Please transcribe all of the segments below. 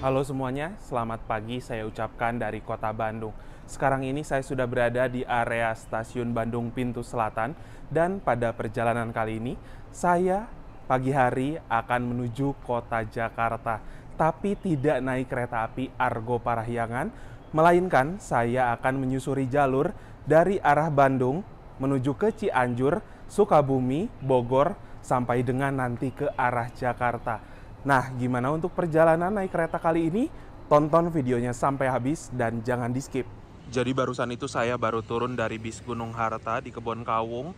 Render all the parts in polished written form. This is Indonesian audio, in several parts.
Halo semuanya, selamat pagi saya ucapkan dari kota Bandung. Sekarang ini saya sudah berada di area stasiun Bandung Pintu Selatan dan pada perjalanan kali ini saya pagi hari akan menuju kota Jakarta. Tapi tidak naik kereta api Argo Parahyangan, melainkan saya akan menyusuri jalur dari arah Bandung menuju ke Cianjur, Sukabumi, Bogor, sampai dengan nanti ke arah Jakarta. Nah, gimana untuk perjalanan naik kereta kali ini? Tonton videonya sampai habis dan jangan di-skip. Jadi barusan itu saya baru turun dari bis Gunung Harta di Kebon Kawung.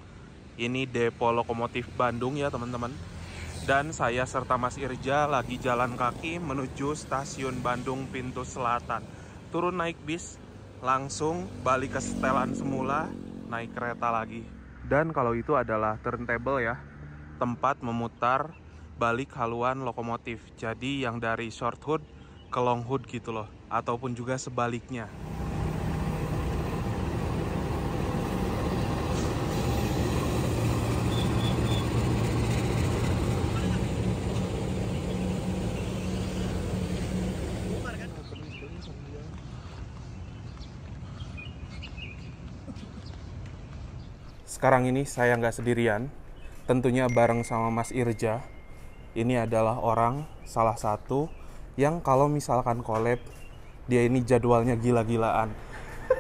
Ini depo lokomotif Bandung ya teman-teman. Dan saya serta Mas Irja lagi jalan kaki menuju stasiun Bandung Pintu Selatan. Turun naik bis, langsung balik ke setelan semula, naik kereta lagi. Dan kalau itu adalah turntable ya, tempat memutar balik haluan lokomotif. Jadi yang dari short hood ke long hood gitu loh, ataupun juga sebaliknya. Sekarang ini saya nggak sendirian, tentunya bareng sama Mas Irja. Ini adalah orang salah satu yang kalau misalkan collab, dia ini jadwalnya gila-gilaan.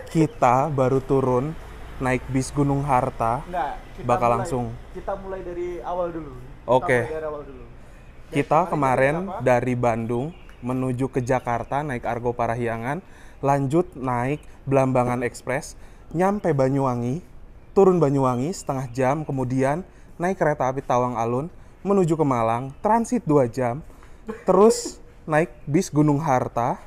Kita baru turun naik bis Gunung Harta. Enggak, bakal langsung. Kita mulai dari awal dulu. Oke. Kita Kemarin kemarin dari apa? dari Bandung menuju ke Jakarta naik Argo Parahyangan, lanjut naik Blambangan Express, nyampe Banyuwangi, turun Banyuwangi setengah jam, kemudian naik kereta api Tawang Alun menuju ke Malang, transit 2 jam, terus naik bis Gunung Harta,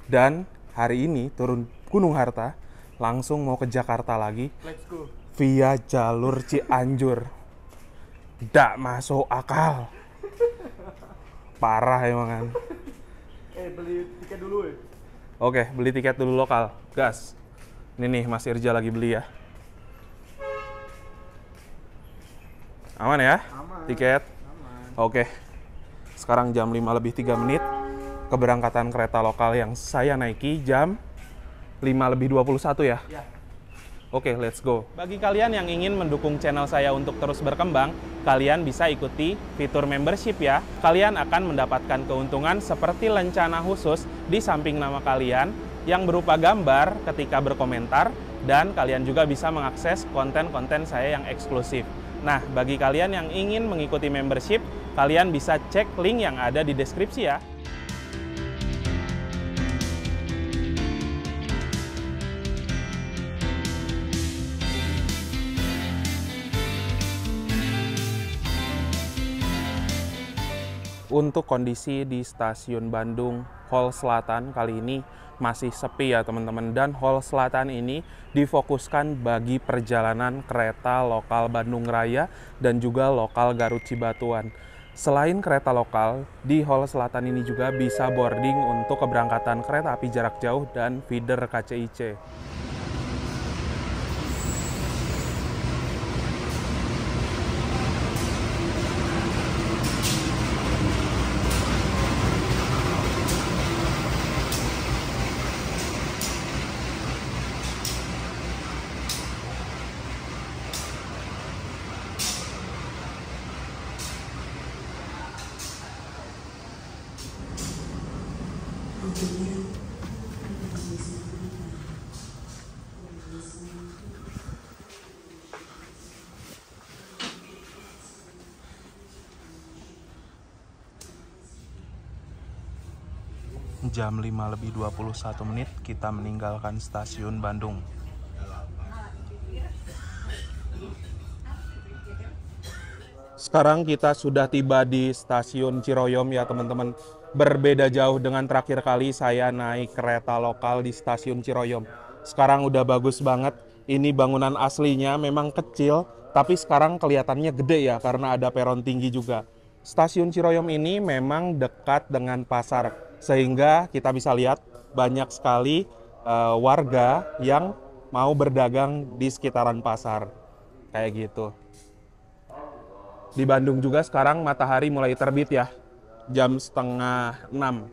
dan hari ini turun Gunung Harta, langsung mau ke Jakarta lagi Let's go. via jalur Cianjur. Nggak masuk akal. Parah emang kan. Beli tiket dulu ya. Oke, beli tiket dulu lokal. Gas. Ini nih Mas Irja lagi beli ya. Aman ya? Aman. Tiket. Aman. Oke. Sekarang jam 5 lebih 3 menit. Keberangkatan kereta lokal yang saya naiki jam 5 lebih 21 ya. Ya. Oke, let's go. Bagi kalian yang ingin mendukung channel saya untuk terus berkembang, kalian bisa ikuti fitur membership ya. Kalian akan mendapatkan keuntungan seperti lencana khusus di samping nama kalian yang berupa gambar ketika berkomentar, dan kalian juga bisa mengakses konten-konten saya yang eksklusif. Nah, bagi kalian yang ingin mengikuti membership, kalian bisa cek link yang ada di deskripsi ya. Untuk kondisi di stasiun Bandung Hall Selatan kali ini masih sepi ya teman-teman, dan Hall Selatan ini difokuskan bagi perjalanan kereta lokal Bandung Raya dan juga lokal Garut Cibatuan. Selain kereta lokal, di Hall Selatan ini juga bisa boarding untuk keberangkatan kereta api jarak jauh dan feeder KCIC. Jam 5 lebih 21 menit kita meninggalkan stasiun Bandung. Sekarang kita sudah tiba di stasiun Ciroyom ya teman-teman. Berbeda jauh dengan terakhir kali saya naik kereta lokal di stasiun Ciroyom. Sekarang udah bagus banget. Ini bangunan aslinya memang kecil, tapi sekarang kelihatannya gede ya karena ada peron tinggi juga. Stasiun Ciroyom ini memang dekat dengan pasar, sehingga kita bisa lihat banyak sekali warga yang mau berdagang di sekitaran pasar. Kayak gitu. Di Bandung juga sekarang matahari mulai terbit ya, jam 5:30.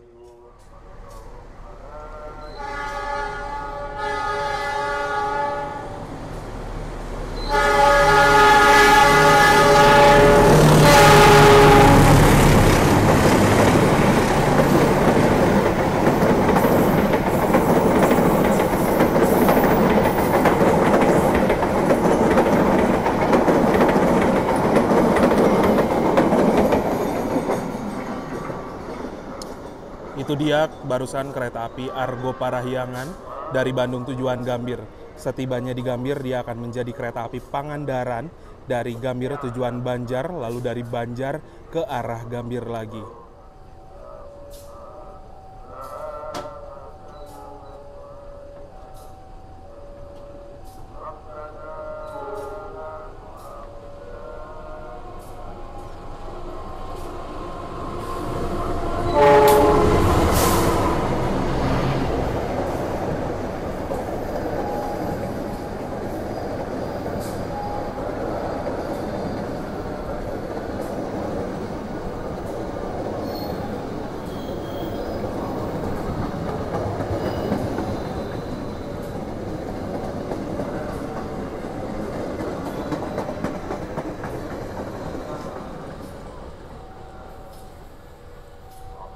Itu dia barusan kereta api Argo Parahyangan dari Bandung tujuan Gambir. Setibanya di Gambir, dia akan menjadi kereta api Pangandaran dari Gambir tujuan Banjar, lalu dari Banjar ke arah Gambir lagi.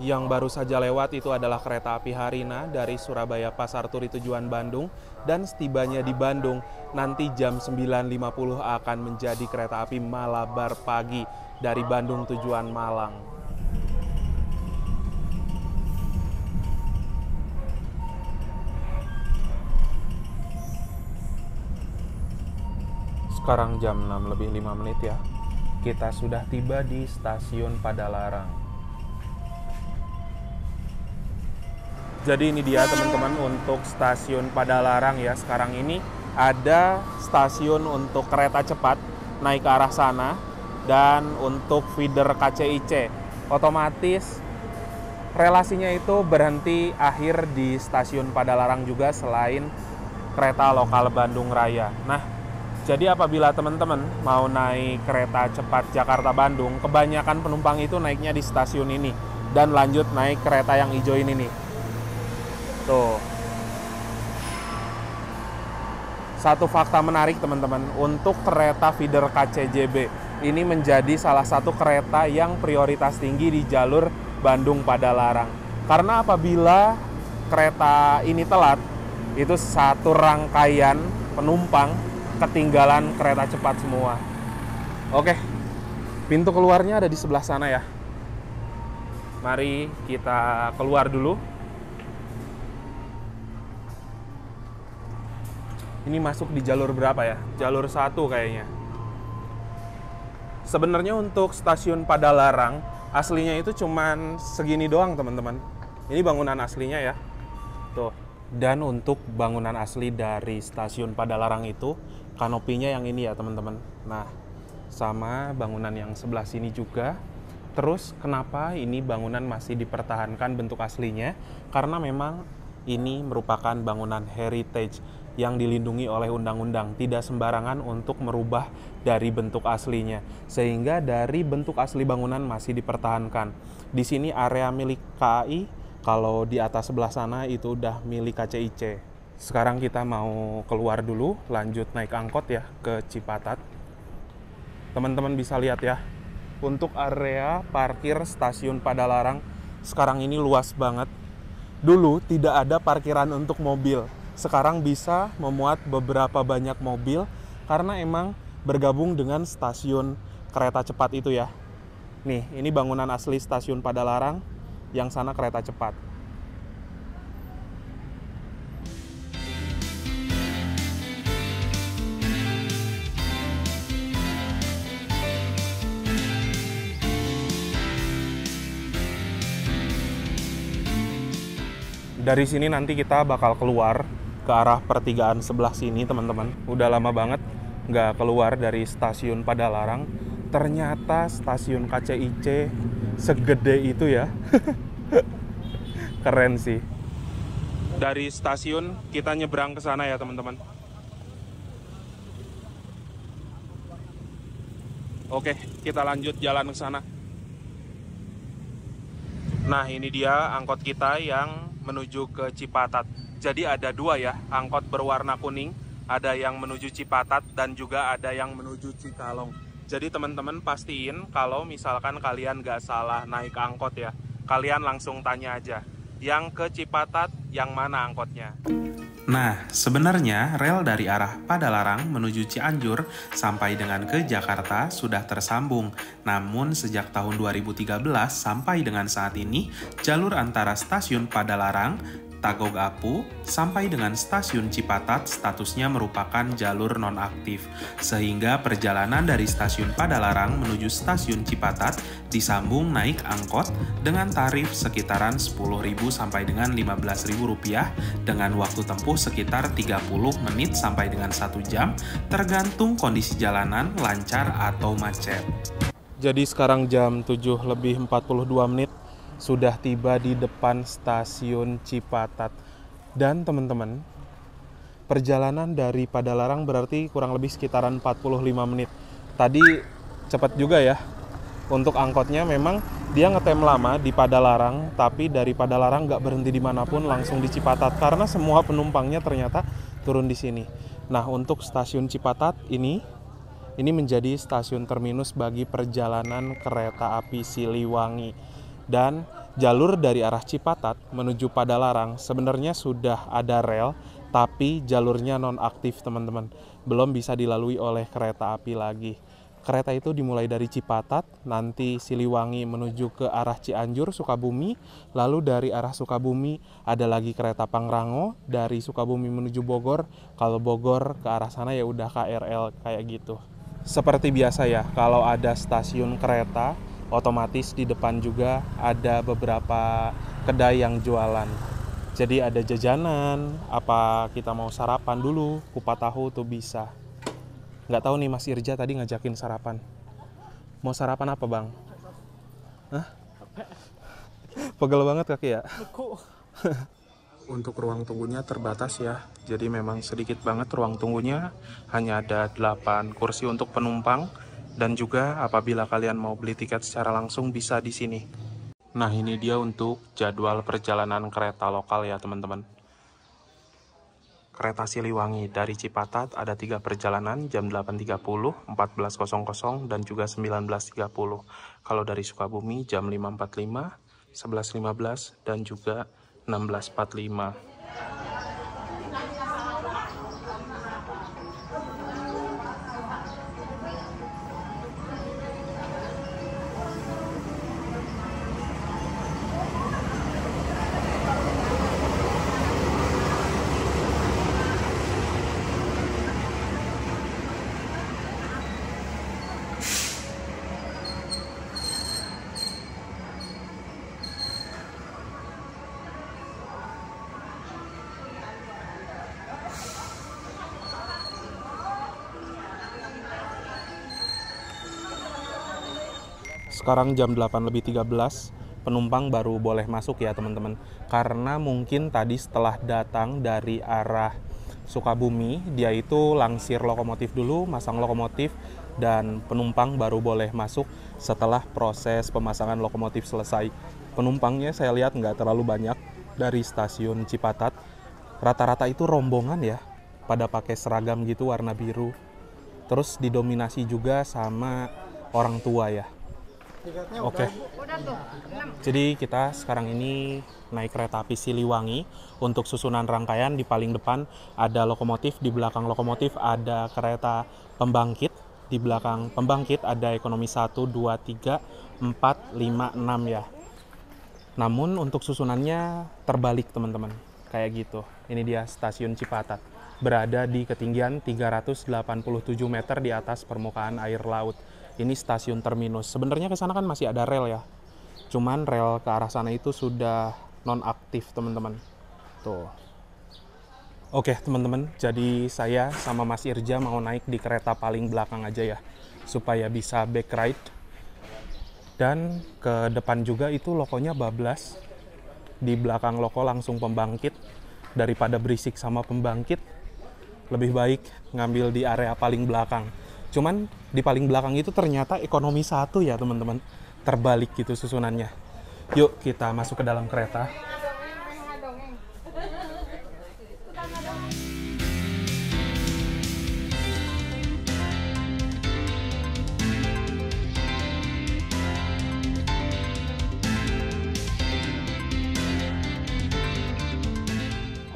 Yang baru saja lewat itu adalah kereta api Harina dari Surabaya Pasar Turi tujuan Bandung, dan setibanya di Bandung nanti jam 9.50 akan menjadi kereta api Malabar Pagi dari Bandung tujuan Malang. Sekarang jam 6:05 ya. Kita sudah tiba di stasiun Padalarang. Jadi ini dia teman-teman untuk stasiun Padalarang ya. Sekarang ini ada stasiun untuk kereta cepat naik ke arah sana dan untuk feeder KCIC. Otomatis relasinya itu berhenti akhir di stasiun Padalarang juga selain kereta lokal Bandung Raya. Nah, jadi apabila teman-teman mau naik kereta cepat Jakarta-Bandung, kebanyakan penumpang itu naiknya di stasiun ini dan lanjut naik kereta yang hijau ini nih. Tuh. Satu fakta menarik teman-teman, untuk kereta feeder KCJB ini menjadi salah satu kereta yang prioritas tinggi di jalur Bandung Padalarang. Karena apabila kereta ini telat, itu satu rangkaian penumpang ketinggalan kereta cepat semua. Oke, pintu keluarnya ada di sebelah sana ya. Mari kita keluar dulu. Ini masuk di jalur berapa ya? Jalur 1 kayaknya. Sebenarnya untuk stasiun Padalarang, aslinya itu cuman segini doang teman-teman. Ini bangunan aslinya ya. Tuh. Dan untuk bangunan asli dari stasiun Padalarang itu, kanopinya yang ini ya teman-teman. Nah, sama bangunan yang sebelah sini juga. Terus kenapa ini bangunan masih dipertahankan bentuk aslinya? Karena memang ini merupakan bangunan heritage yang dilindungi oleh undang-undang, tidak sembarangan untuk merubah dari bentuk aslinya, sehingga dari bentuk asli bangunan masih dipertahankan. Di sini area milik KAI, kalau di atas sebelah sana itu udah milik KCIC. Sekarang kita mau keluar dulu, lanjut naik angkot ya ke Cipatat. Teman-teman bisa lihat ya, untuk area parkir stasiun Padalarang sekarang ini luas banget. Dulu tidak ada parkiran untuk mobil. Sekarang bisa memuat beberapa banyak mobil karena emang bergabung dengan stasiun kereta cepat itu ya. Nih, ini bangunan asli stasiun Padalarang, yang sana kereta cepat. Dari sini nanti kita bakal keluar ke arah pertigaan sebelah sini teman-teman. Udah lama banget nggak keluar dari stasiun Padalarang. Ternyata stasiun KCIC segede itu ya. Keren sih. Dari stasiun kita nyebrang ke sana ya teman-teman. Oke, kita lanjut jalan ke sana. Nah, ini dia angkot kita yang menuju ke Cipatat. Jadi ada dua ya, angkot berwarna kuning, ada yang menuju Cipatat dan juga ada yang menuju Cikalong. Jadi teman-teman pastiin kalau misalkan kalian nggak salah naik angkot ya, kalian langsung tanya aja. Yang ke Cipatat, yang mana angkotnya? Nah, sebenarnya rel dari arah Padalarang menuju Cianjur sampai dengan ke Jakarta sudah tersambung. Namun sejak tahun 2013 sampai dengan saat ini, jalur antara stasiun Padalarang, Tagog Apu, sampai dengan stasiun Cipatat statusnya merupakan jalur nonaktif. Sehingga perjalanan dari stasiun Padalarang menuju stasiun Cipatat disambung naik angkot dengan tarif sekitaran Rp10.000 sampai dengan Rp15.000 dengan waktu tempuh sekitar 30 menit sampai dengan 1 jam tergantung kondisi jalanan lancar atau macet. Jadi sekarang jam 7:42 sudah tiba di depan stasiun Cipatat. Dan teman-teman, perjalanan dari Padalarang berarti kurang lebih sekitaran 45 menit. Tadi cepat juga ya. Untuk angkotnya memang dia ngetem lama di Padalarang, tapi dari Padalarang nggak berhenti dimanapun, langsung di Cipatat. Karena semua penumpangnya ternyata turun di sini. Nah, untuk stasiun Cipatat ini menjadi stasiun terminus bagi perjalanan kereta api Siliwangi. Dan jalur dari arah Cipatat menuju Padalarang sebenarnya sudah ada rel, tapi jalurnya nonaktif teman-teman. Belum bisa dilalui oleh kereta api lagi. Kereta itu dimulai dari Cipatat, nanti Siliwangi menuju ke arah Cianjur, Sukabumi. Lalu dari arah Sukabumi ada lagi kereta Pangrango, dari Sukabumi menuju Bogor. Kalau Bogor ke arah sana ya udah KRL kayak gitu. Seperti biasa ya, kalau ada stasiun kereta, otomatis di depan juga ada beberapa kedai yang jualan. Jadi ada jajanan, apa kita mau sarapan dulu, kupat tahu tuh bisa. Nggak tahu nih Mas Irja tadi ngajakin sarapan. Mau sarapan apa Bang? Hah? Pegel banget kaki ya? Untuk ruang tunggunya terbatas ya, jadi memang sedikit banget ruang tunggunya. Hanya ada 8 kursi untuk penumpang. Dan juga apabila kalian mau beli tiket secara langsung bisa di sini. Nah, ini dia untuk jadwal perjalanan kereta lokal ya teman-teman. Kereta Siliwangi dari Cipatat ada 3 perjalanan, jam 8.30, 14.00 dan juga 19.30. Kalau dari Sukabumi jam 5.45, 11.15 dan juga 16.45. Sekarang jam 8.13, penumpang baru boleh masuk ya teman-teman. Karena mungkin tadi setelah datang dari arah Sukabumi, dia itu langsir lokomotif dulu, masang lokomotif, dan penumpang baru boleh masuk setelah proses pemasangan lokomotif selesai. Penumpangnya saya lihat nggak terlalu banyak dari stasiun Cipatat. Rata-rata itu rombongan ya, pada pakai seragam gitu warna biru. Terus didominasi juga sama orang tua ya. Oke. Jadi kita sekarang ini naik kereta api Siliwangi. Untuk susunan rangkaian di paling depan ada lokomotif, di belakang lokomotif ada kereta pembangkit, di belakang pembangkit ada ekonomi 1, 2, 3, 4, 5, 6 ya. Namun untuk susunannya terbalik teman-teman, kayak gitu. Ini dia stasiun Cipatat, berada di ketinggian 387 meter di atas permukaan air laut. Ini stasiun terminus. Sebenarnya ke sana kan masih ada rel ya. Cuman rel ke arah sana itu sudah nonaktif, teman-teman. Tuh. Oke, teman-teman. Jadi saya sama Mas Irja mau naik di kereta paling belakang aja ya, supaya bisa back ride. Dan ke depan juga itu lokonya bablas. Di belakang loko langsung pembangkit. Daripada berisik sama pembangkit, lebih baik ngambil di area paling belakang. Cuman di paling belakang itu ternyata ekonomi 1 ya teman-teman. Terbalik gitu susunannya. Yuk kita masuk ke dalam kereta.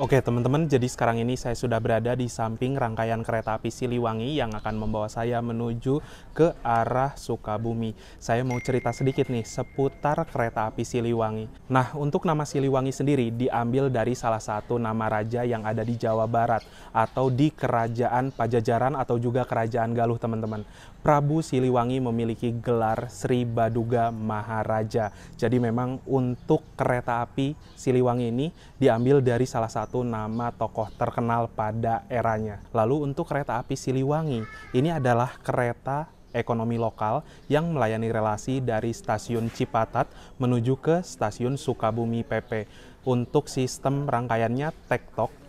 Oke teman-teman, jadi sekarang ini saya sudah berada di samping rangkaian kereta api Siliwangi yang akan membawa saya menuju ke arah Sukabumi. Saya mau cerita sedikit nih seputar kereta api Siliwangi. Nah, untuk nama Siliwangi sendiri diambil dari salah satu nama raja yang ada di Jawa Barat atau di Kerajaan Pajajaran atau juga Kerajaan Galuh teman-teman. Prabu Siliwangi memiliki gelar Sri Baduga Maharaja. Jadi memang untuk kereta api Siliwangi ini diambil dari salah satu nama tokoh terkenal pada eranya. Lalu untuk kereta api Siliwangi, ini adalah kereta ekonomi lokal yang melayani relasi dari stasiun Cipatat menuju ke stasiun Sukabumi PP. Untuk sistem rangkaiannya tektok.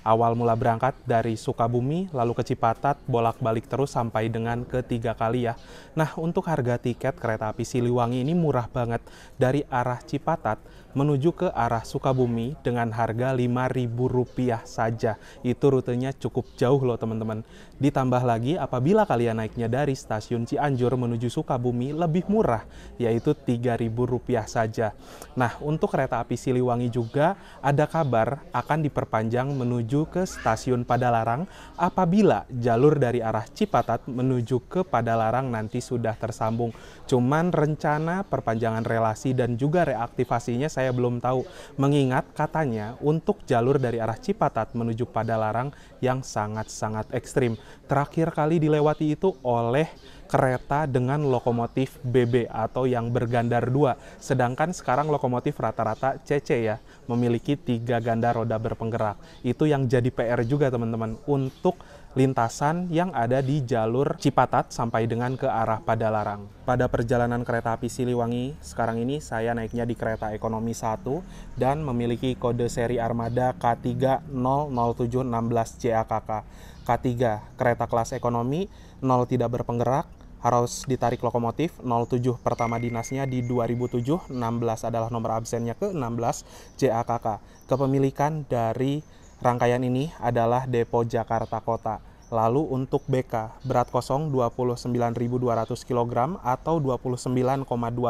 Awal mula berangkat dari Sukabumi, lalu ke Cipatat, bolak-balik terus sampai dengan ketiga kali ya. Nah, untuk harga tiket kereta api Siliwangi ini murah banget. Dari arah Cipatat menuju ke arah Sukabumi dengan harga Rp5.000 saja. Itu rutenya cukup jauh loh teman-teman. Ditambah lagi apabila kalian naiknya dari stasiun Cianjur menuju Sukabumi lebih murah, yaitu Rp3.000 saja. Nah, untuk kereta api Siliwangi juga ada kabar akan diperpanjang menuju ke stasiun Padalarang apabila jalur dari arah Cipatat menuju ke Padalarang nanti sudah tersambung. Cuman rencana perpanjangan relasi dan juga reaktivasinya saya belum tahu. Mengingat katanya untuk jalur dari arah Cipatat menuju Padalarang yang sangat-sangat ekstrim. Terakhir kali dilewati itu oleh kereta dengan lokomotif BB atau yang bergandar 2. Sedangkan sekarang lokomotif rata-rata CC ya, memiliki 3 ganda roda berpenggerak. Itu yang jadi PR juga teman-teman untuk lintasan yang ada di jalur Cipatat sampai dengan ke arah Padalarang. Pada perjalanan kereta api Siliwangi, sekarang ini saya naiknya di kereta ekonomi 1 dan memiliki kode seri armada K3000716 JAKK. K3, kereta kelas ekonomi, 0 tidak berpenggerak, harus ditarik lokomotif, 07 pertama dinasnya di 2007, 16 adalah nomor absennya ke 16 JAKK. Kepemilikan dari rangkaian ini adalah Depo Jakarta Kota. Lalu untuk BK, berat kosong 29.200 kg atau 29,2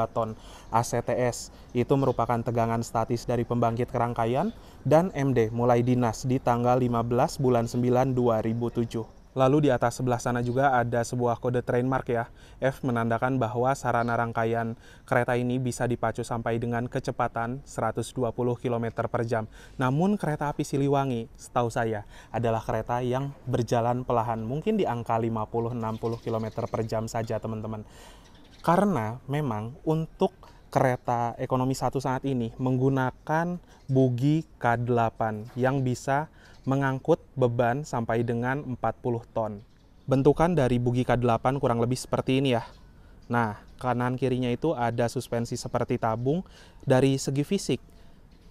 ton. ACTS, itu merupakan tegangan statis dari pembangkit kerangkaian, dan MD mulai dinas di tanggal 15 bulan 9 2007. Lalu di atas sebelah sana juga ada sebuah kode trainmark ya. F menandakan bahwa sarana rangkaian kereta ini bisa dipacu sampai dengan kecepatan 120 km per jam. Namun kereta api Siliwangi, setahu saya, adalah kereta yang berjalan pelahan. Mungkin di angka 50-60 km per jam saja teman-teman. Karena memang untuk kereta ekonomi 1 saat ini menggunakan bogi K8 yang bisa mengangkut beban sampai dengan 40 ton. Bentukan dari bogi K8 kurang lebih seperti ini ya. Nah, kanan kirinya itu ada suspensi seperti tabung. Dari segi fisik,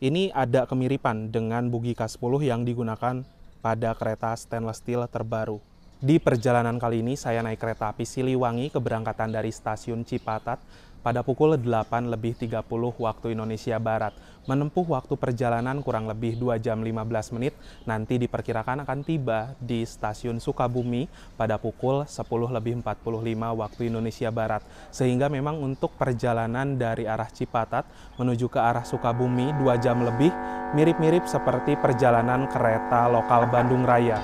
ini ada kemiripan dengan bogi K10 yang digunakan pada kereta stainless steel terbaru. Di perjalanan kali ini saya naik kereta api Siliwangi keberangkatan dari stasiun Cipatat pada pukul 8.30 waktu Indonesia Barat. Menempuh waktu perjalanan kurang lebih 2 jam 15 menit, nanti diperkirakan akan tiba di stasiun Sukabumi pada pukul 10.45 waktu Indonesia Barat. Sehingga memang untuk perjalanan dari arah Cipatat menuju ke arah Sukabumi 2 jam lebih, mirip-mirip seperti perjalanan kereta lokal Bandung Raya.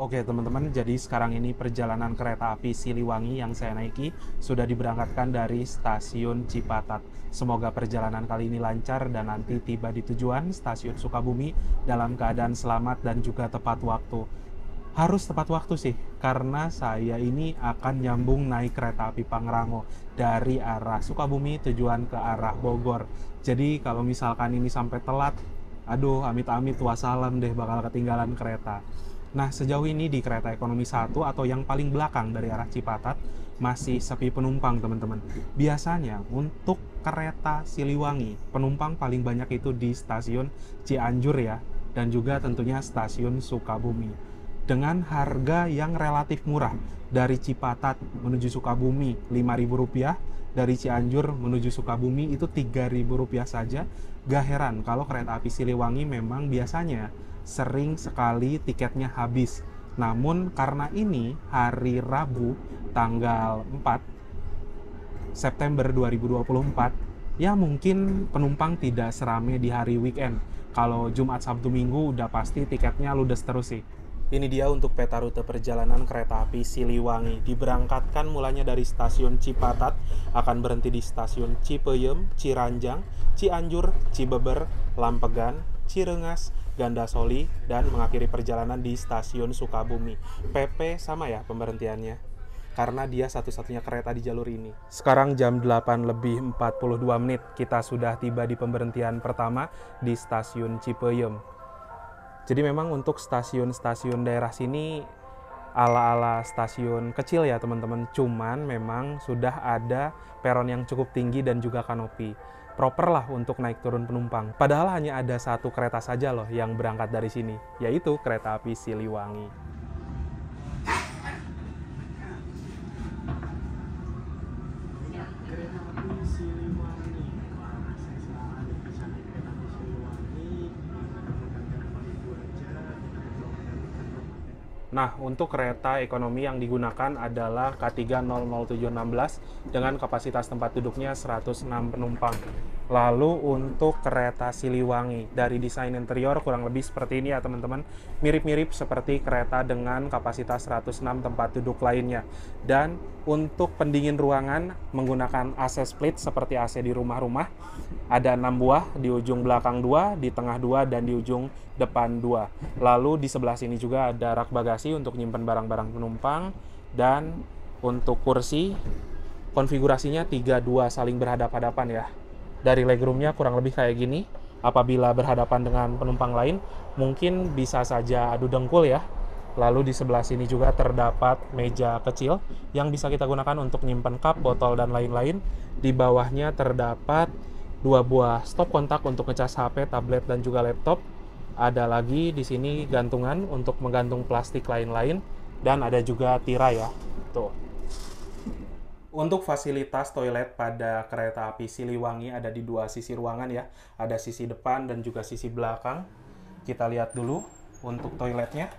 Oke teman-teman, jadi sekarang ini perjalanan kereta api Siliwangi yang saya naiki sudah diberangkatkan dari stasiun Cipatat. Semoga perjalanan kali ini lancar dan nanti tiba di tujuan stasiun Sukabumi dalam keadaan selamat dan juga tepat waktu. Harus tepat waktu sih, karena saya ini akan nyambung naik kereta api Pangrango dari arah Sukabumi tujuan ke arah Bogor. Jadi kalau misalkan ini sampai telat, aduh amit-amit wassalam deh bakal ketinggalan kereta. Nah, sejauh ini di kereta ekonomi 1 atau yang paling belakang dari arah Cipatat masih sepi penumpang teman-teman. Biasanya untuk kereta Siliwangi, penumpang paling banyak itu di stasiun Cianjur ya, dan juga tentunya stasiun Sukabumi. Dengan harga yang relatif murah, dari Cipatat menuju Sukabumi Rp5.000, dari Cianjur menuju Sukabumi itu Rp3.000 saja. Gak heran kalau kereta api Siliwangi memang biasanya sering sekali tiketnya habis. Namun karena ini hari Rabu tanggal 4 September 2024, ya mungkin penumpang tidak serame di hari weekend. Kalau Jumat, Sabtu, Minggu udah pasti tiketnya ludes terus sih. Ini dia untuk peta rute perjalanan kereta api Siliwangi. Diberangkatkan mulanya dari stasiun Cipatat, akan berhenti di stasiun Cipeyem, Ciranjang, Cianjur, Cibeber, Lampegan, Cirengas, Gandasoli, dan mengakhiri perjalanan di stasiun Sukabumi. PP sama ya pemberhentiannya, karena dia satu-satunya kereta di jalur ini. Sekarang jam 8:42, kita sudah tiba di pemberhentian pertama di stasiun Cipeyem. Jadi memang untuk stasiun-stasiun daerah sini ala-ala stasiun kecil ya teman-teman. Cuman memang sudah ada peron yang cukup tinggi dan juga kanopi. Proper lah untuk naik turun penumpang. Padahal hanya ada satu kereta saja loh yang berangkat dari sini, yaitu kereta api Siliwangi. Nah, untuk kereta ekonomi yang digunakan adalah K3-00716 dengan kapasitas tempat duduknya 106 penumpang. Lalu untuk kereta Siliwangi, dari desain interior kurang lebih seperti ini ya teman-teman. Mirip-mirip seperti kereta dengan kapasitas 106 tempat duduk lainnya. Dan untuk pendingin ruangan menggunakan AC split seperti AC di rumah-rumah. Ada 6 buah, di ujung belakang 2, di tengah 2, dan di ujung depan 2. Lalu di sebelah sini juga ada rak bagasi untuk nyimpan barang-barang penumpang. Dan untuk kursi, konfigurasinya 3-2 saling berhadap-hadapan ya. Dari legroomnya kurang lebih kayak gini. Apabila berhadapan dengan penumpang lain, mungkin bisa saja adu dengkul ya. Lalu di sebelah sini juga terdapat meja kecil yang bisa kita gunakan untuk nyimpan cup, botol, dan lain-lain. Di bawahnya terdapat 2 buah stop kontak untuk ngecas HP, tablet, dan juga laptop. Ada lagi di sini gantungan untuk menggantung plastik lain-lain, dan ada juga tirai ya. Tuh. Untuk fasilitas toilet pada kereta api Siliwangi ada di 2 sisi ruangan ya. Ada sisi depan dan juga sisi belakang. Kita lihat dulu untuk toiletnya.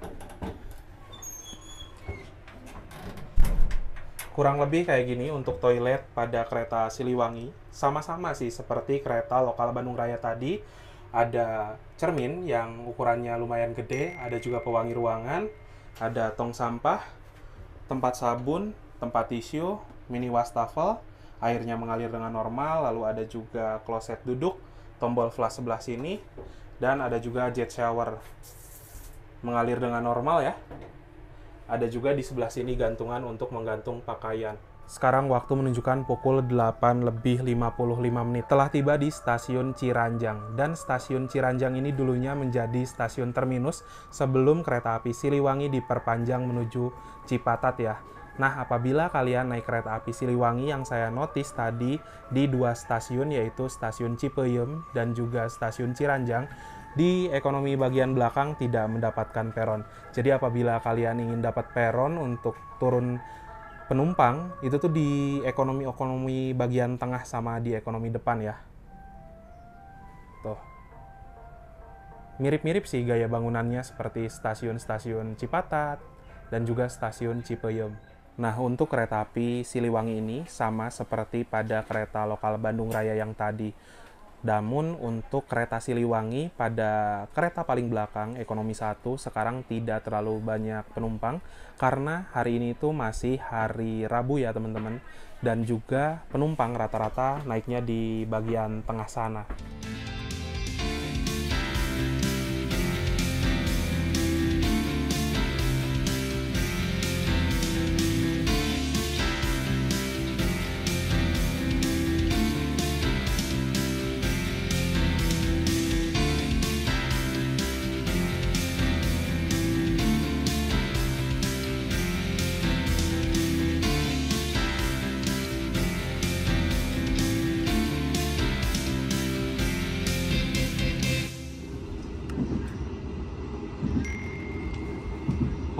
Kurang lebih kayak gini untuk toilet pada kereta Siliwangi. Sama-sama sih seperti kereta lokal Bandung Raya tadi. Ada cermin yang ukurannya lumayan gede, ada juga pewangi ruangan, ada tong sampah, tempat sabun, tempat tisu, mini wastafel, airnya mengalir dengan normal, lalu ada juga kloset duduk, tombol flush sebelah sini, dan ada juga jet shower mengalir dengan normal ya. Ada juga di sebelah sini gantungan untuk menggantung pakaian. Sekarang waktu menunjukkan pukul 8:55. Telah tiba di stasiun Ciranjang. Dan stasiun Ciranjang ini dulunya menjadi stasiun terminus sebelum kereta api Siliwangi diperpanjang menuju Cipatat ya. Nah, apabila kalian naik kereta api Siliwangi yang saya notice tadi di 2 stasiun, yaitu stasiun Cipeyem dan juga stasiun Ciranjang, di ekonomi bagian belakang tidak mendapatkan peron. Jadi apabila kalian ingin dapat peron untuk turun penumpang, itu tuh di ekonomi bagian tengah sama di ekonomi depan ya. Tuh. Mirip-mirip sih gaya bangunannya seperti stasiun-stasiun Cipatat dan juga stasiun Cipeyem. Nah, untuk kereta api Siliwangi ini sama seperti pada kereta lokal Bandung Raya yang tadi. Namun untuk kereta Siliwangi pada kereta paling belakang ekonomi 1 sekarang tidak terlalu banyak penumpang karena hari ini itu masih hari Rabu ya teman-teman, dan juga penumpang rata-rata naiknya di bagian tengah sana.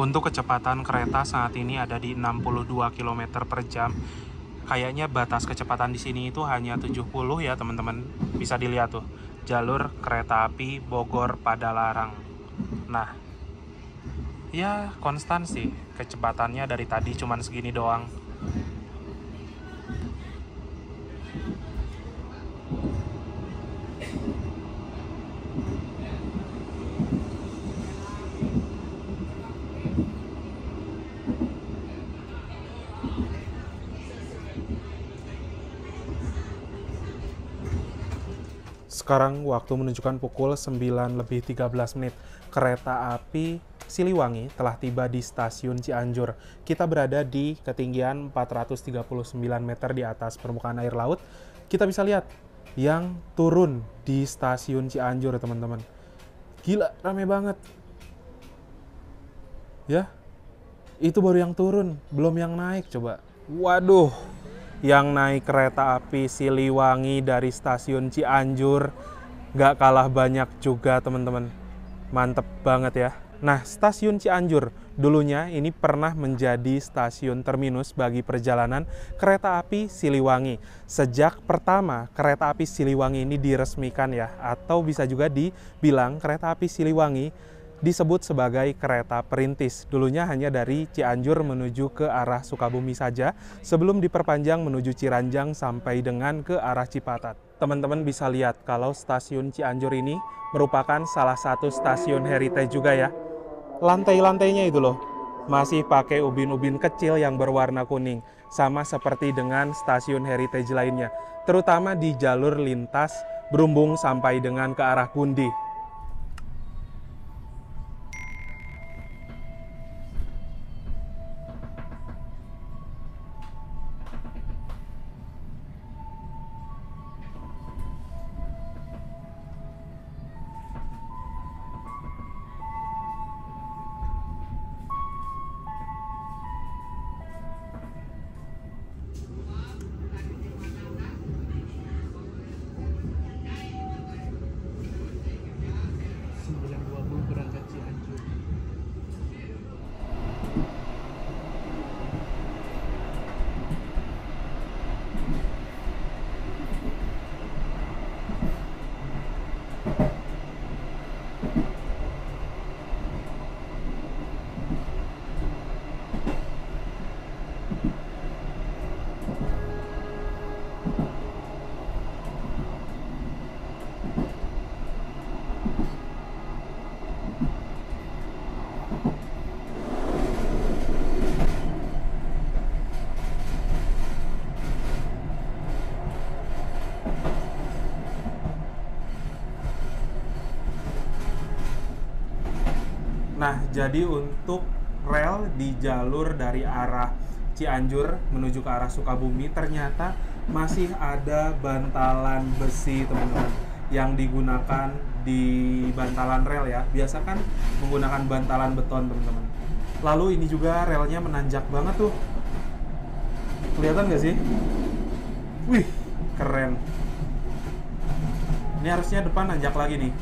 Untuk kecepatan kereta saat ini ada di 62 km per jam. Kayaknya batas kecepatan di sini itu hanya 70 ya teman-teman. Bisa dilihat tuh, jalur kereta api Bogor Padalarang. Nah, ya konstan sih kecepatannya, dari tadi cuman segini doang. Sekarang waktu menunjukkan pukul 9:13 menit. Kereta api Siliwangi telah tiba di stasiun Cianjur. Kita berada di ketinggian 439 meter di atas permukaan air laut. Kita bisa lihat yang turun di stasiun Cianjur, teman-teman. Gila, rame banget. Ya, itu baru yang turun, belum yang naik coba. Waduh, yang naik kereta api Siliwangi dari stasiun Cianjur nggak kalah banyak juga, teman-teman. Mantep banget ya. Nah, stasiun Cianjur dulunya ini pernah menjadi stasiun terminus bagi perjalanan kereta api Siliwangi. Sejak pertama kereta api Siliwangi ini diresmikan ya, atau bisa juga dibilang kereta api Siliwangi disebut sebagai kereta perintis. Dulunya hanya dari Cianjur menuju ke arah Sukabumi saja, sebelum diperpanjang menuju Ciranjang sampai dengan ke arah Cipatat. Teman-teman bisa lihat kalau stasiun Cianjur ini merupakan salah satu stasiun heritage juga ya. Lantai-lantainya itu loh, masih pakai ubin-ubin kecil yang berwarna kuning, sama seperti dengan stasiun heritage lainnya, terutama di jalur lintas Berumbung sampai dengan ke arah Gundi. Berangkat Cianjur. Nah, jadi untuk rel di jalur dari arah Cianjur menuju ke arah Sukabumi ternyata masih ada bantalan besi, teman-teman, yang digunakan di bantalan rel ya. Biasa kan menggunakan bantalan beton, teman-teman. Lalu ini juga relnya menanjak banget tuh. Kelihatan nggak sih? Wih, keren. Ini harusnya depan nanjak lagi nih.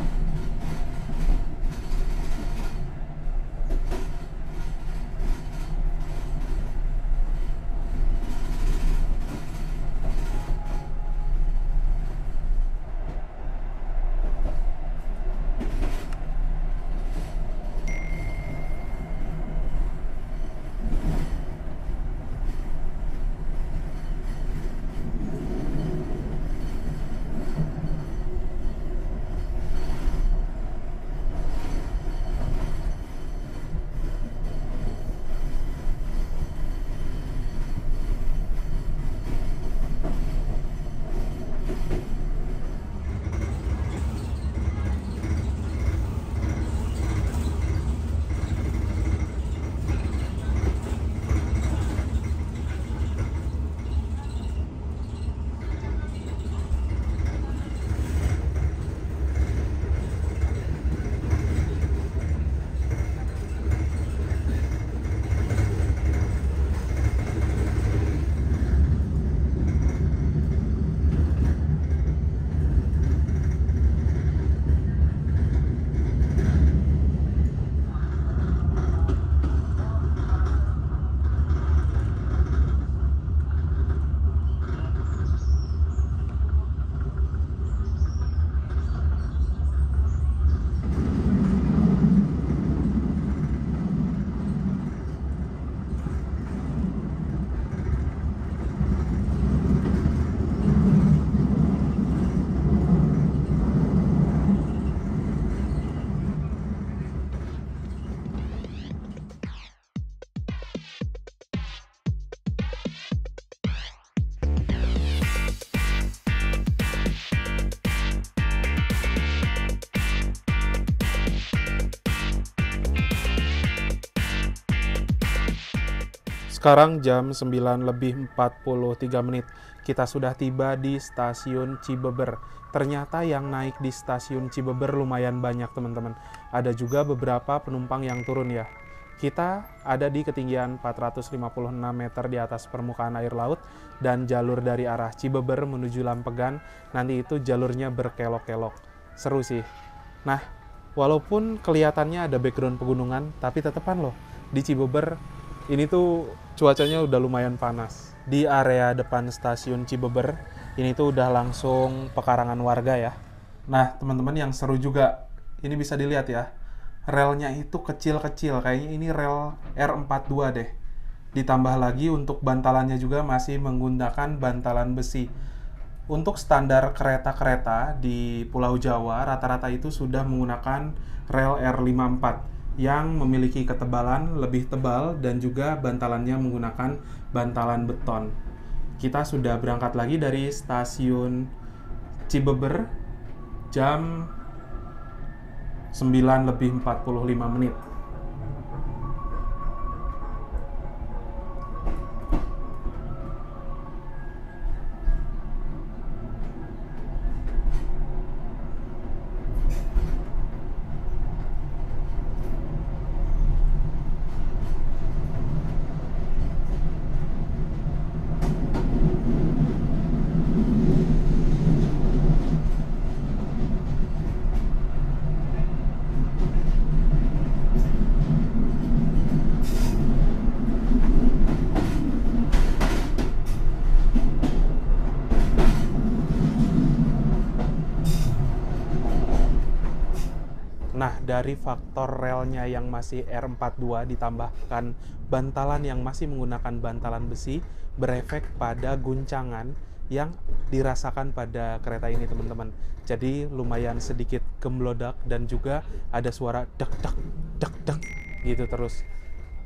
Sekarang jam 9 lebih 43 menit. Kita sudah tiba di stasiun Cibeber. Ternyata yang naik di stasiun Cibeber lumayan banyak teman-teman. Ada juga beberapa penumpang yang turun ya. Kita ada di ketinggian 456 meter di atas permukaan air laut dan jalur dari arah Cibeber menuju Lampegan nanti itu jalurnya berkelok-kelok. Seru sih. Nah, walaupun kelihatannya ada background pegunungan, tapi tetepan loh di Cibeber ini tuh cuacanya udah lumayan panas. Di area depan stasiun Cibeber ini tuh udah langsung pekarangan warga ya. Nah, teman-teman yang seru juga, ini bisa dilihat ya. Relnya itu kecil-kecil, kayaknya ini rel R42 deh. Ditambah lagi untuk bantalannya juga masih menggunakan bantalan besi. Untuk standar kereta-kereta di Pulau Jawa, rata-rata itu sudah menggunakan rel R54 yang memiliki ketebalan lebih tebal dan juga bantalannya menggunakan bantalan beton. Kita sudah berangkat lagi dari stasiun Cibeber jam 9 lebih 45 menit. Nah, dari faktor relnya yang masih R42 ditambahkan bantalan yang masih menggunakan bantalan besi, berefek pada guncangan yang dirasakan pada kereta ini, teman-teman. Jadi lumayan sedikit gemblodak dan juga ada suara dek dek dek dek gitu terus.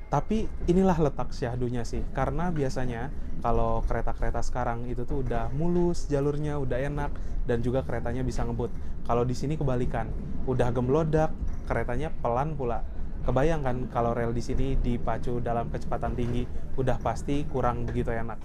Tapi inilah letak syahdunya sih, karena biasanya kalau kereta-kereta sekarang itu tuh udah mulus, jalurnya udah enak, dan juga keretanya bisa ngebut. Kalau di sini kebalikan, udah gemblodak, keretanya pelan pula. Kebayangkan kalau rel di sini dipacu dalam kecepatan tinggi, udah pasti kurang begitu enak.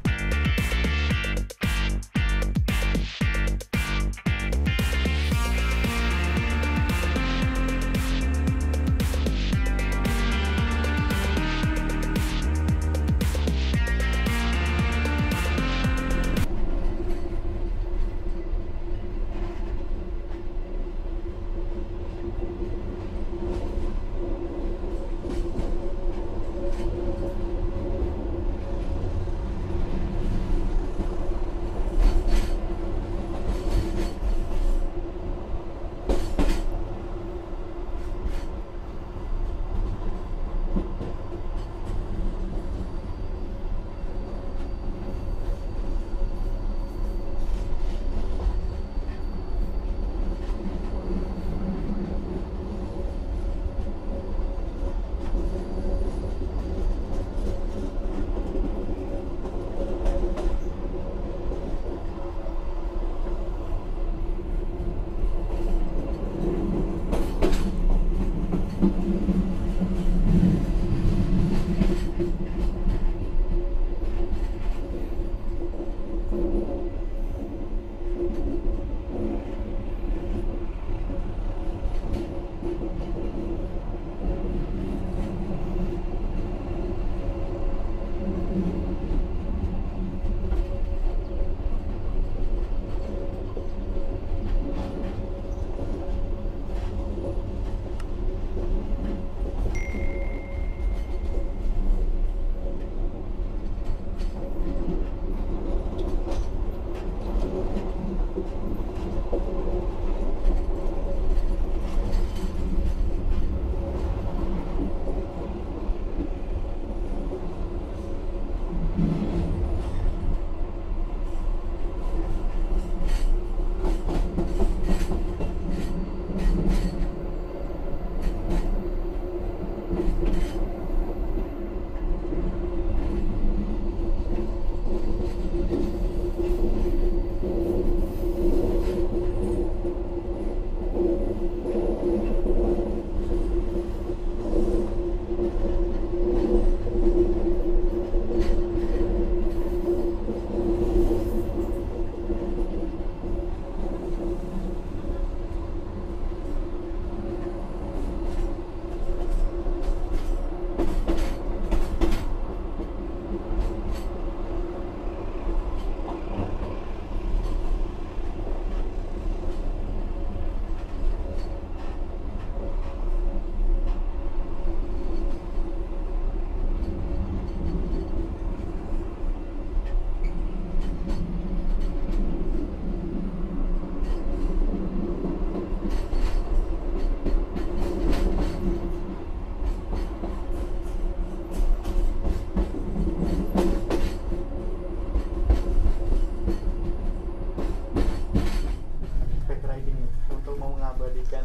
mau mengabadikan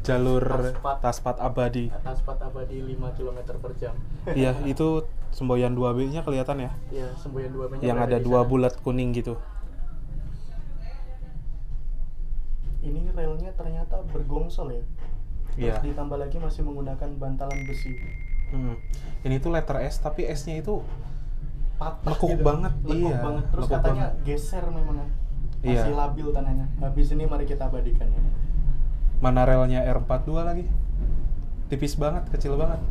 jalur Taspat. Taspat abadi. Taspat abadi 5 km per jam. Iya, itu semboyan 2B-nya kelihatan ya. Iya, semboyan 2 Yang ada 2 bulat kuning gitu. Ini relnya ternyata bergongsol ya. Iya. Terus ditambah lagi masih menggunakan bantalan besi. Ini tuh letter S, tapi S-nya itu Patah lekuk gitu. banget. Lekuk Iya, banget. Terus lekuk katanya banget. geser memang kan. Iya. Masih labil tanahnya. Habis ini mari kita abadikan ya. Mana relnya R42 lagi? Tipis banget, kecil banget.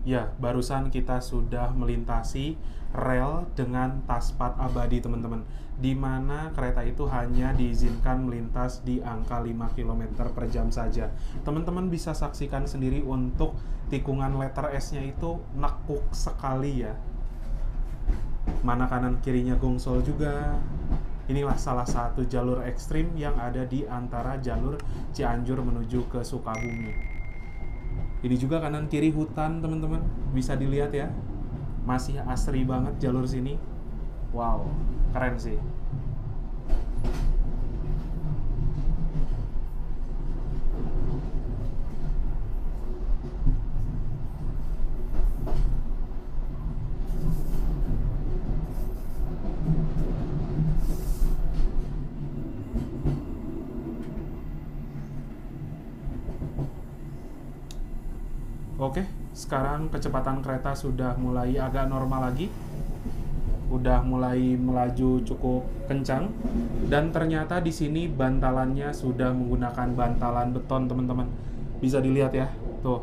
Ya, barusan kita sudah melintasi rel dengan Taspat abadi, teman-teman. Di mana kereta itu hanya diizinkan melintas di angka 5 km per jam saja. Teman-teman bisa saksikan sendiri untuk tikungan letter S-nya itu nekuk sekali ya. Mana kanan kirinya gongsol juga. Inilah salah satu jalur ekstrim yang ada di antara jalur Cianjur menuju ke Sukabumi. Ini juga kanan kiri hutan, teman-teman. Bisa dilihat ya. Masih asri banget jalur sini. Wow, keren sih. Oke, sekarang kecepatan kereta sudah mulai agak normal lagi. Udah mulai melaju cukup kencang. Dan ternyata di sini bantalannya sudah menggunakan bantalan beton, teman-teman. Bisa dilihat ya, tuh.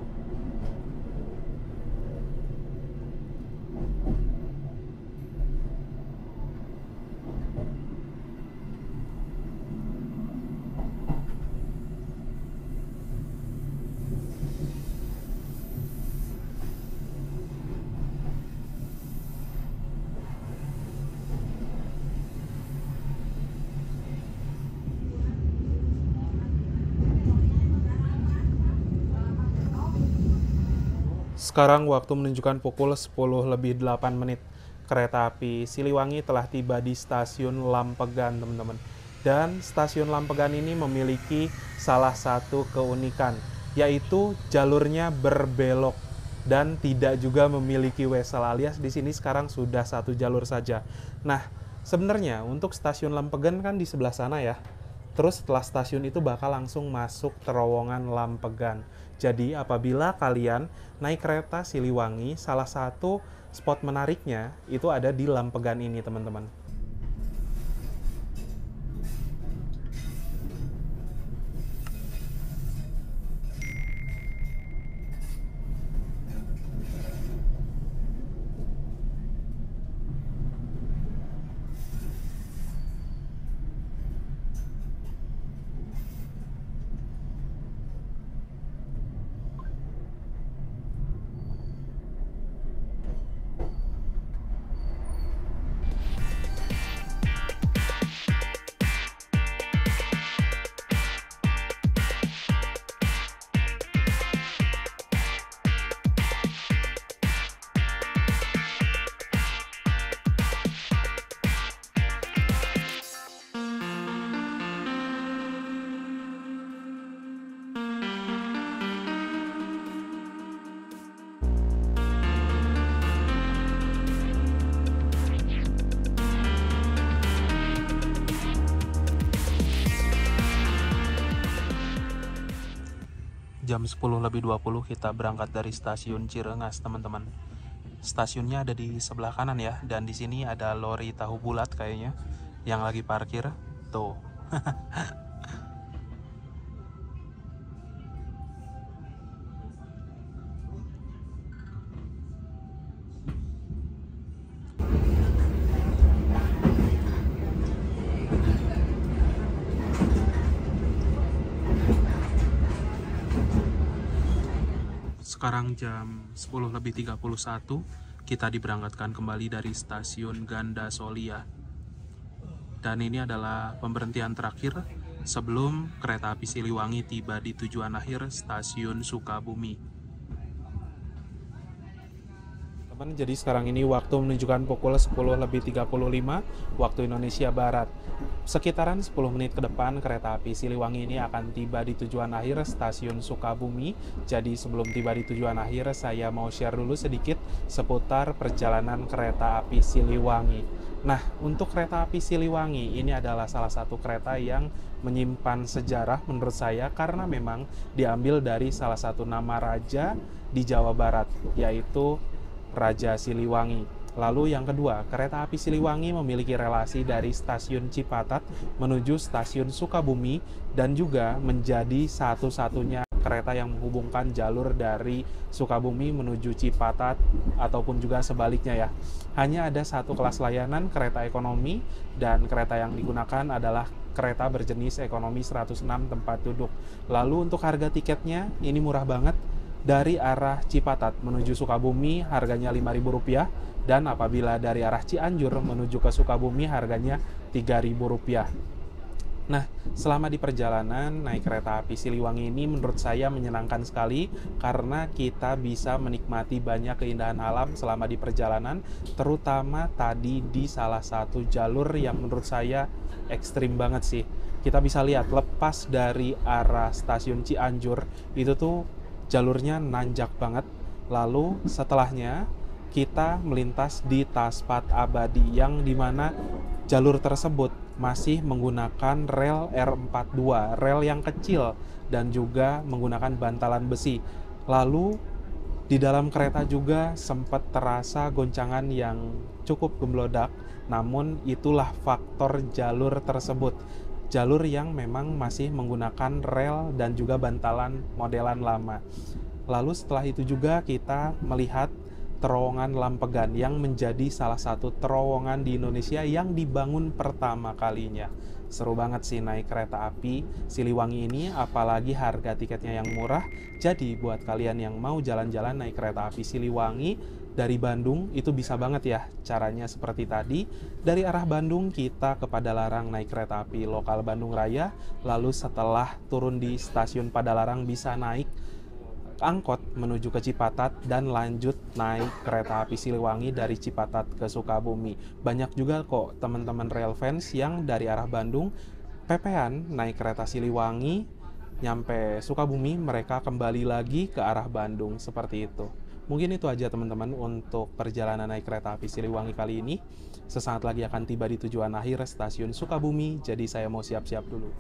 Sekarang waktu menunjukkan pukul 10:08. Kereta api Siliwangi telah tiba di stasiun Lampegan, teman-teman. Dan stasiun Lampegan ini memiliki salah satu keunikan, yaitu jalurnya berbelok dan tidak juga memiliki wesel, alias di sini sekarang sudah satu jalur saja. Nah, sebenarnya untuk stasiun Lampegan kan di sebelah sana ya. Terus setelah stasiun itu bakal langsung masuk terowongan Lampegan. Jadi apabila kalian naik kereta Siliwangi, salah satu spot menariknya itu ada di Lampegan ini, teman-teman. Jam 10:20 kita berangkat dari stasiun Cirengas, teman-teman. Stasiunnya ada di sebelah kanan ya, dan di sini ada lori tahu bulat kayaknya yang lagi parkir. Tuh. Sekarang jam 10:31, kita diberangkatkan kembali dari stasiun Ganda Solia. Dan ini adalah pemberhentian terakhir sebelum kereta api Siliwangi tiba di tujuan akhir stasiun Sukabumi. Teman, jadi sekarang ini waktu menunjukkan pukul 10:35 waktu Indonesia Barat. Sekitaran 10 menit ke depan kereta api Siliwangi ini akan tiba di tujuan akhir stasiun Sukabumi. Jadi sebelum tiba di tujuan akhir, saya mau share dulu sedikit seputar perjalanan kereta api Siliwangi. Nah, untuk kereta api Siliwangi ini adalah salah satu kereta yang menyimpan sejarah menurut saya karena memang diambil dari salah satu nama raja di Jawa Barat, yaitu Raja Siliwangi. Lalu yang kedua, kereta api Siliwangi memiliki relasi dari stasiun Cipatat menuju stasiun Sukabumi dan juga menjadi satu-satunya kereta yang menghubungkan jalur dari Sukabumi menuju Cipatat ataupun juga sebaliknya ya. Hanya ada satu kelas layanan kereta ekonomi dan kereta yang digunakan adalah kereta berjenis ekonomi 106 tempat duduk. Lalu untuk harga tiketnya ini murah banget. Dari arah Cipatat menuju Sukabumi harganya Rp5.000 dan apabila dari arah Cianjur menuju ke Sukabumi harganya Rp3.000. Nah, selama di perjalanan naik kereta api Siliwangi ini menurut saya menyenangkan sekali karena kita bisa menikmati banyak keindahan alam selama di perjalanan, terutama tadi di salah satu jalur yang menurut saya ekstrim banget sih. Kita bisa lihat lepas dari arah stasiun Cianjur itu tuh jalurnya nanjak banget. Lalu setelahnya kita melintas di Taspat Abadi yang dimana jalur tersebut masih menggunakan rel R42, rel yang kecil dan juga menggunakan bantalan besi. Lalu di dalam kereta juga sempat terasa goncangan yang cukup gemblodak, namun itulah faktor jalur tersebut. Jalur yang memang masih menggunakan rel dan juga bantalan modelan lama. Lalu setelah itu juga kita melihat terowongan Lampegan yang menjadi salah satu terowongan di Indonesia yang dibangun pertama kalinya. Seru banget sih naik kereta api Siliwangi ini, apalagi harga tiketnya yang murah. Jadi buat kalian yang mau jalan-jalan naik kereta api Siliwangi dari Bandung itu bisa banget ya. Caranya seperti tadi, dari arah Bandung kita ke Padalarang naik kereta api lokal Bandung Raya, lalu setelah turun di stasiun Padalarang bisa naik angkot menuju ke Cipatat dan lanjut naik kereta api Siliwangi dari Cipatat ke Sukabumi. Banyak juga kok teman-teman rail fans yang dari arah Bandung pepean naik kereta Siliwangi nyampe Sukabumi, mereka kembali lagi ke arah Bandung seperti itu. Mungkin itu aja teman-teman untuk perjalanan naik kereta api Siliwangi kali ini. Sesaat lagi akan tiba di tujuan akhir stasiun Sukabumi, jadi saya mau siap-siap dulu.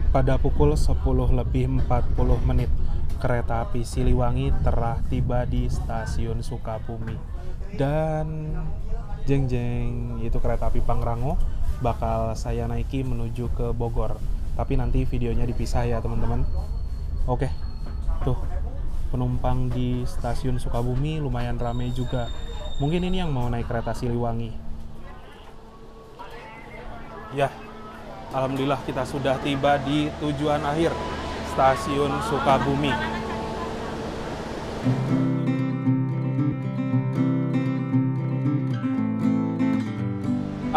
Pada pukul 10:40 kereta api Siliwangi telah tiba di stasiun Sukabumi. Dan jeng-jeng, itu kereta api Pangrango bakal saya naiki menuju ke Bogor. Tapi nanti videonya dipisah ya teman-teman. Oke, tuh penumpang di stasiun Sukabumi lumayan ramai juga. Mungkin ini yang mau naik kereta Siliwangi. Ya, alhamdulillah kita sudah tiba di tujuan akhir, stasiun Sukabumi.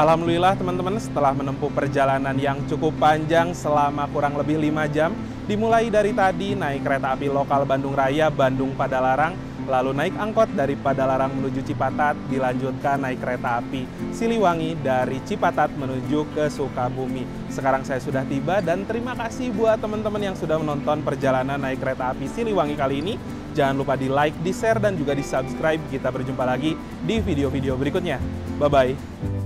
Alhamdulillah teman-teman, setelah menempuh perjalanan yang cukup panjang selama kurang lebih 5 jam, dimulai dari tadi naik kereta api lokal Bandung Raya, Bandung Padalarang, lalu naik angkot dari Padalarang menuju Cipatat, dilanjutkan naik kereta api Siliwangi dari Cipatat menuju ke Sukabumi. Sekarang saya sudah tiba dan terima kasih buat teman-teman yang sudah menonton perjalanan naik kereta api Siliwangi kali ini. Jangan lupa di like, di share, dan juga di subscribe. Kita berjumpa lagi di video-video berikutnya. Bye-bye.